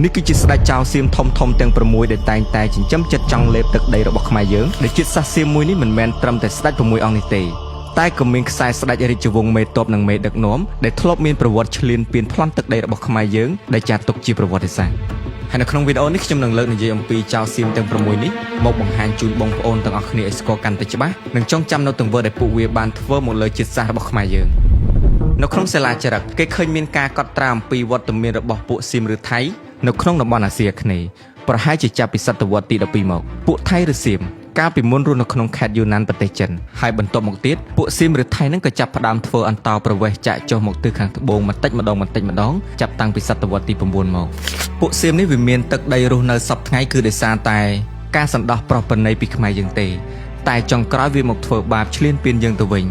នេះគឺជាស្ដេចចៅសៀមធំទាំង6ដែលតែងតែចិញ្ចឹមចិត្តចង់លេបទឹកដីរបស់ខ្មែរយើងដែលជាតិសាសន៍សៀមមួយនេះមិនមែនត្រឹមតែស្ដេច6អង្គនេះទេតែក៏មានខ្សែស្ដេចរាជវង្សមេតបនិងមេដឹកនាំដែលធ្លាប់មានប្រវត្តិឈ្លានពានប្លន់ទឹកដីរបស់ខ្មែរយើងដែលចាត់ទុកជាប្រវត្តិសាស្ត្រហើយនៅក្នុងវីដេអូនេះខ្ញុំនឹងលើកនិយាយអំពីចៅសៀមទាំង6នេះមកបង្ហាញជូនបងប្អូនទាំងអស់គ្នាឲ្យស្គាល់កាន់តែច្បាស់និងចងចាំនៅទង្វើដែលពួកវាបានធ្វើមកលើជាតិសាសន៍របស់ខ្មែរយើងនៅក្នុងសាលាចរិតគេឃើញមានការកត់ត្រាអំពីវត្តមានរបស់ពួកសៀមឬថៃនៅក្នុងតំបន់អាស៊ីអាគ្នេយ៍ប្រហែលជាចាប់ពីសតវត្សទី12មកពួកថៃឬសៀមកាលពីមុនរស់នៅក្នុងខេត្តយូណានប្រទេសចិនហើយបន្ទាប់មកទៀតពួកសៀមឬថៃនឹងក៏ចាប់ផ្ដើមធ្វើអន្តោប្រវេសន៍ចាក់ចុះមកទិសខាងត្បូងបន្តិចម្ដងចាប់តាំងពីសតវត្សទី9មកពួកសៀមនេះវាមានទឹកដីរស់នៅសពថ្ងៃគឺដោយសារតែការសន្តោសប្រោសប្រណីពីខ្មែរយើងទេតែចុងក្រោយវាមកធ្វើបាបឈ្លានពានយើងទៅវិញ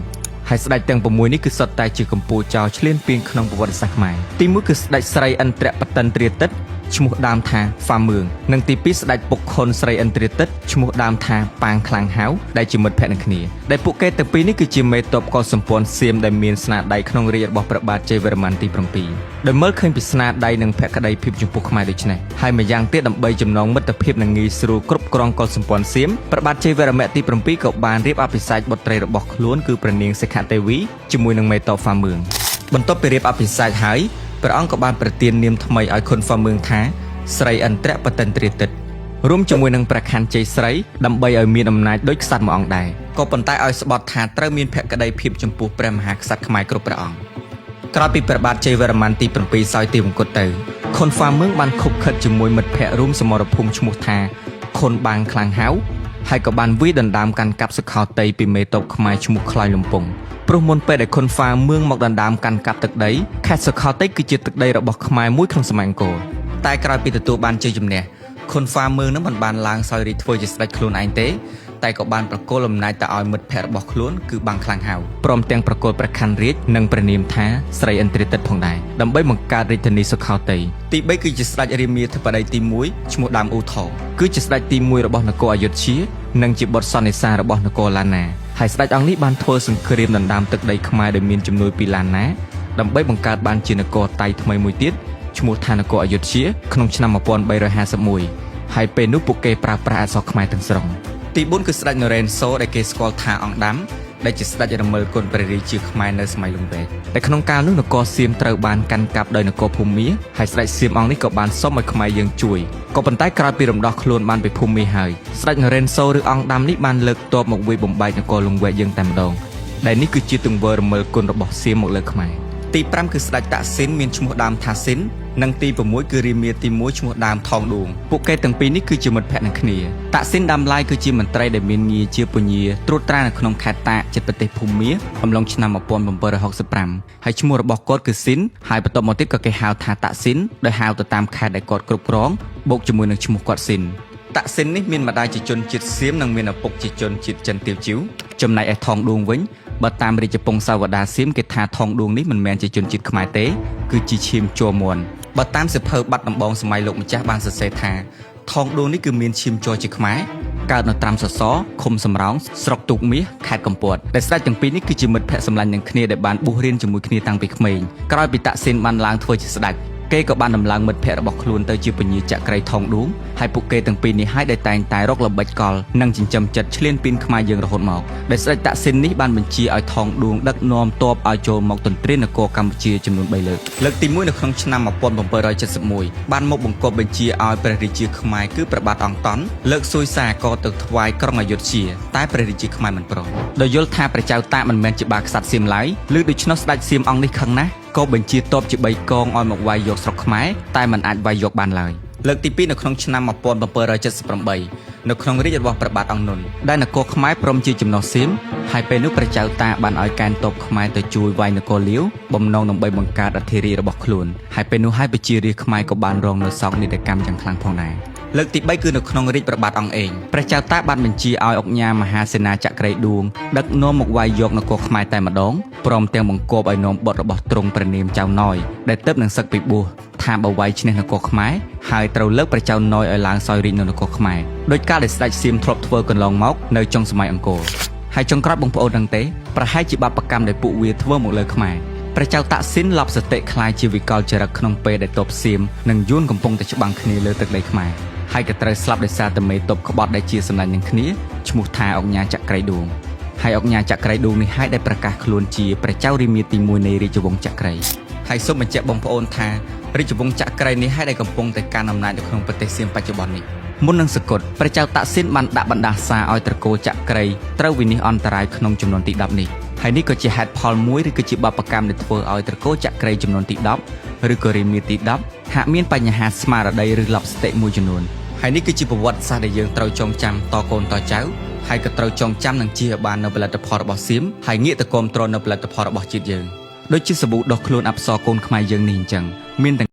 ហើយស្ដេចទាំង6នេះគឺសុទ្ធតែជាកម្ពុជាចោលឈ្លានពានក្នុងប្រវត្តិសាស្ត្រខ្មែរទី1គឺស្ដេចស្រីឥន្ទ្របតិនទ្រាទិត្យឈ្មោះដើមថាហ្វាមឿងនិងទី2ស្ដេចពុកខុនស្រីឥន្ទ្រាទិត្យឈ្មោះដើមថាប៉ាងខ្លាំងហៅដែលជាមិត្តភក្តិនឹងគ្នាដែលពួកគេទាំងពីរនេះគឺជាមេតបកុលសម្ព័ន្ធសៀមដែលមានស្នាដៃក្នុងរាជ្យរបស់ព្រះបាទជ័យវរ្ម័នទី7ដែលមើលឃើញពីស្នាដៃនិងភក្តីភាពចំពោះខ្មែរដូច្នេះហើយម្យ៉ាងទៀតដើម្បីចំណងមិត្តភាពនិងងាយស្រួលគ្រប់គ្រងកុលសម្ព័ន្ធសៀមព្រះបាទជ័យវរ្ម័នទី7ក៏បានរៀបអភិសេកបុត្រីរបស់ខ្លួនគឺព្រះនាងសិក្ខទេវីជាមួយនឹងមេតបហ្វាមឿងបន្ទាប់ពីរៀបអភិសេកហើយព្រះអង្គក៏បានប្រទាននាមថ្មីឲ្យខុនហ្វាមឿងថាស្រីឥន្ទ្របតិនទ្រាទិត្យរួមជាមួយនឹងព្រះខ័នជ័យស្រីដើម្បីឲ្យមានអំណាចដូចក្សត្រមួយអង្គដែរក៏ប៉ុន្តែឲ្យស្បត់ថាត្រូវមានភក្តីភាពចំពោះព្រះមហាក្សត្រខ្មែរគ្រប់ព្រះអង្គក្រោយពីព្រះបាទជ័យវរ្ម័នទី7សោយទីវង្គតទៅខុនហ្វាមឿងបានខុបខិតជាមួយមិត្តភ័ក្តិរួមសមរភូមិឈ្មោះថាខុនបាងខ្លាំងហៅហើយក៏បានវាយដណ្ដើមកាន់កាប់សុខោតីពីមេតបខ្មែរឈ្មោះខ្លាយលំពងព្រោះមុនពេលដែលខុនហ្វាមឿងមកដណ្ដើមកាន់កាប់ទឹកដីខេត្តសុខោតីគឺជាទឹកដីរបស់ខ្មែរមួយក្នុងសម័យអង្គរតែក្រោយពីទទួលបានជ័យជំនះខុនហ្វាមឿងនឹងមិនបានឡើងសោយរាជ្យធ្វើជាស្ដេចខ្លួនឯងទេតែក៏បានប្រគល់អំណាចទៅឲ្យមិត្តភក្តិរបស់ខ្លួនគឺបាំងខ្លាំងហៅព្រមទាំងប្រគល់ព្រះខ័នរាជនិងព្រះនាមថាស្រីឥន្ទ្រាទិត្យផងដែរដើម្បីបង្កើតរាជធានីសុខោតីទី3គឺជាស្ដេចរាមាធិបតីទី1ឈ្មោះដើមអ៊ូថោគឺជាស្ដេចទី1របស់នគរអយុធ្យានិងជាបុត្រសន្និសារបស់នគរឡាណាហើយស្ដេចអង្គនេះបានធ្វើសង្គ្រាមដណ្ដើមទឹកដីខ្មែរដែលមានជំនួយពីឡាណាដើម្បីបង្កើតបានជានគរតៃថ្មីមួយទៀតឈ្មោះថានគរអយុធ្យាក្នុងឆ្នាំ1351ហើយពេលនោះពួកគេប្រើប្រាស់អក្សរខ្មែរទាំងស្រុងទី4គឺស្ដេចនរ៉េនសូដែលគេស្គាល់ថាអង្គដាំដែលជាស្ដេចរមិលគុណព្រះរាជាខ្មែរនៅសម័យលង្វែកតែក្នុងកាលនោះនគរសៀមត្រូវបានកាន់កាប់ដោយនគរភូមាហើយស្ដេចសៀមអង្គនេះក៏បានសុំឲ្យខ្មែរយើងជួយក៏ប៉ុន្តែក្រោយពីរំដោះខ្លួនបានពីភូមាហើយស្ដេចនរ៉េនសូឬអង្គដាំនេះបានលើកទ័ពមកវាយបំបែកនគរលង្វែកយើងតែម្ដងដែលនេះគឺជាទង្វើរមិលគុណរបស់សៀមមកលើខ្មែរទី5គឺស្ដេចតាក់ស៊ីនមានឈ្មោះដើមថាស៊ីននិងទី6គឺរាមាទី1ឈ្មោះដើមថងឌួងពួកគេទាំងពីរនេះគឺជាមិត្តភក្តិនឹងគ្នាតាក់ស៊ីនដើមឡាយគឺជាមន្ត្រីដែលមានងារជាពញាត្រួតត្រានៅក្នុងខេត្តតាកជិតប្រទេសភូមាអំឡុងឆ្នាំ1765ហើយឈ្មោះរបស់គាត់គឺស៊ីនហើយបន្ទាប់មកទៀតក៏គេហៅថាតាក់ស៊ីនដោយហៅទៅតាមខេត្តដែលគាត់គ្រប់គ្រងបូកជាមួយនឹងឈ្មោះគាត់ស៊ីនតាក់ស៊ីននេះមានម្ដាយជាជនជាតិសៀមនិងមានឪពុកជាជនជាតិចិនទាវជីវចំណែកឯថងឌួងវិញបើតាមរាជពង្សាវតារសៀមគេថាថងឌួងនេះមិនមែនជាជនជាតិខ្មែរទេគឺជាឈាមជ័រមាន់បើតាមសៀវភៅបាត់ដំបងសម័យលោកម្ចាស់បានសរសេរថាថងឌួងនេះគឺមានឈាមជ័រជាខ្មែរកើតនៅត្រាំសសរឃុំសំរោងស្រុកទូកមាសខេត្តកំពតដែលស្ដេចទាំងពីរនេះគឺជាមិត្តភក្តិសម្លាញ់នឹងគ្នាដែលបានបួសរៀនជាមួយគ្នាតាំងពីក្មេងក្រោយពីតាក់ស៊ីនបានឡើងធ្វើជាស្ដេចគេក៏បានដំឡើងមិត្តភក្តិរបស់ខ្លួនទៅជាពញាចក្រីថងឌួងហើយពួកគេទាំងពីរនេះហើយដែលតែងតែរកល្បិចកលនិងចិញ្ចឹមចិត្តឈ្លានពានខ្មែរយើងរហូតមកដែលស្ដេចតាក់ស៊ីននេះបានបញ្ជាឲ្យថងឌួងដឹកនាំទ័ពឲ្យចូលមកទន្ទ្រាននគរកម្ពុជាចំនួន3លើកទី1នៅក្នុងឆ្នាំ1771បានមកបង្គាប់បញ្ជាឲ្យព្រះរាជាខ្មែរគឺព្រះបាទអង្គតន់លើកសួយសារក៏ទៅថ្វាយក្រុងអយុធ្យាតែព្រះរាជាខ្មែរមិនព្រមដោយយល់ថាព្រះចៅតាកមិនមែនជាបាក្សត្រសៀមឡើយឬដូច្នោះស្ដេចសៀមអង្គនេះខឹងណាស់ក៏បញ្ជាទ័ពជា3កងឲ្យមកវាយយកស្រុកខ្មែរតែមិនអាចវាយយកបានឡើយលើកទី2នៅក្នុងឆ្នាំ1778នៅក្នុងរាជរបស់ព្រះបាទអង្គនុនដែលនគរខ្មែរព្រមជាចំណុះសៀមហើយពេលនោះព្រះចៅតាបានឲ្យកេណ្ឌទ័ពខ្មែរទៅជួយវាយនគរលាវបំណងដើម្បីបង្កើតអធិរាជរបស់ខ្លួនហើយពេលនោះហើយប្រជារាស្ត្រខ្មែរក៏បានរងនៅសោកនាដកម្មយ៉ាងខ្លាំងផងដែរលើកទី3គឺនៅក្នុងរាជព្រះបាទអង្គឯងព្រះចៅតាបានបញ្ជាឲ្យអង្គញាមហាសេនាចក្រីឌួងដឹកនាំមកវាយយកនគរខ្មែរតែម្ដងព្រមទាំងបង្គាប់ឲ្យនាំបុត្ររបស់ទ្រង់ព្រះនាមចៅណយដែលទើបនឹងសឹកពីបួសថាបើវាយឈ្នះនគរខ្មែរហើយត្រូវលើកព្រះចៅណយឲ្យឡើងសោយរាជ្យនៅនគរខ្មែរដោយការដែលស្ដេចសៀមធ្លាប់ធ្វើកន្លងមកនៅចុងសម័យអង្គរហើយចុងក្រោយបងប្អូនដឹងទេប្រហែលជាបាបកម្មដែលពួកវាធ្វើមកលើខ្មែរ ព្រះចៅតាក់ស៊ីនឡប់សតិខ្លាយជាវិកលចរិតក្នុងពេលដែលតបសៀមនិងយួនកំពុងតែច្បាំងគ្នាលើទឹកដីខ្មែរហើយក៏ត្រូវស្លាប់ដោយសារតែមេតបក្បត់ដែលជាសម្លាញ់នឹងគ្នាឈ្មោះថាអុកញ៉ាចក្រៃដួងហើយអុកញ៉ាចក្រៃដួងនេះហើយដែលប្រកាសខ្លួនជាព្រះចៅរាមាទី1នៃរាជវង្សចក្រៃហើយសូមបញ្ជាក់បងប្អូនថារាជវង្សចក្រៃនេះហើយដែលកំពុងតែកាន់អំណាចនៅក្នុងប្រទេសសៀមបច្ចុប្បន្ននេះមុននឹងសគត់ព្រះចៅតាក់ស៊ីនបានដាក់បណ្ដាសារឲ្យត្រកូលចក្រៃត្រូវវិនិច្ឆ័យអន្តរាយក្នុងចំនួនទី10នេះហើយនេះក៏ជាហេតុផលមួយឬក៏ជាបបកម្មដែលធ្វើឲ្យត្រកូលចក្រៃចំនួនទី10ឬក៏រាមាទី10ហាក់មានបញ្ហាស្មារតីឬឡប់ស្តិមួយចំនួនហើយនេះគឺជាប្រវត្តិសាស្ត្រដែលយើងត្រូវចងចាំតកូនតចៅហើយក៏ត្រូវចងចាំនឹងជៀសបាននៅផលិតផលរបស់សៀមហើយងាកទៅគាំទ្រនៅផលិតផលរបស់ជាតិយើងដូចជាសាប៊ូដុសខ្លួនអប្សរកូនខ្មែរយើងនេះអញ្ចឹងមាន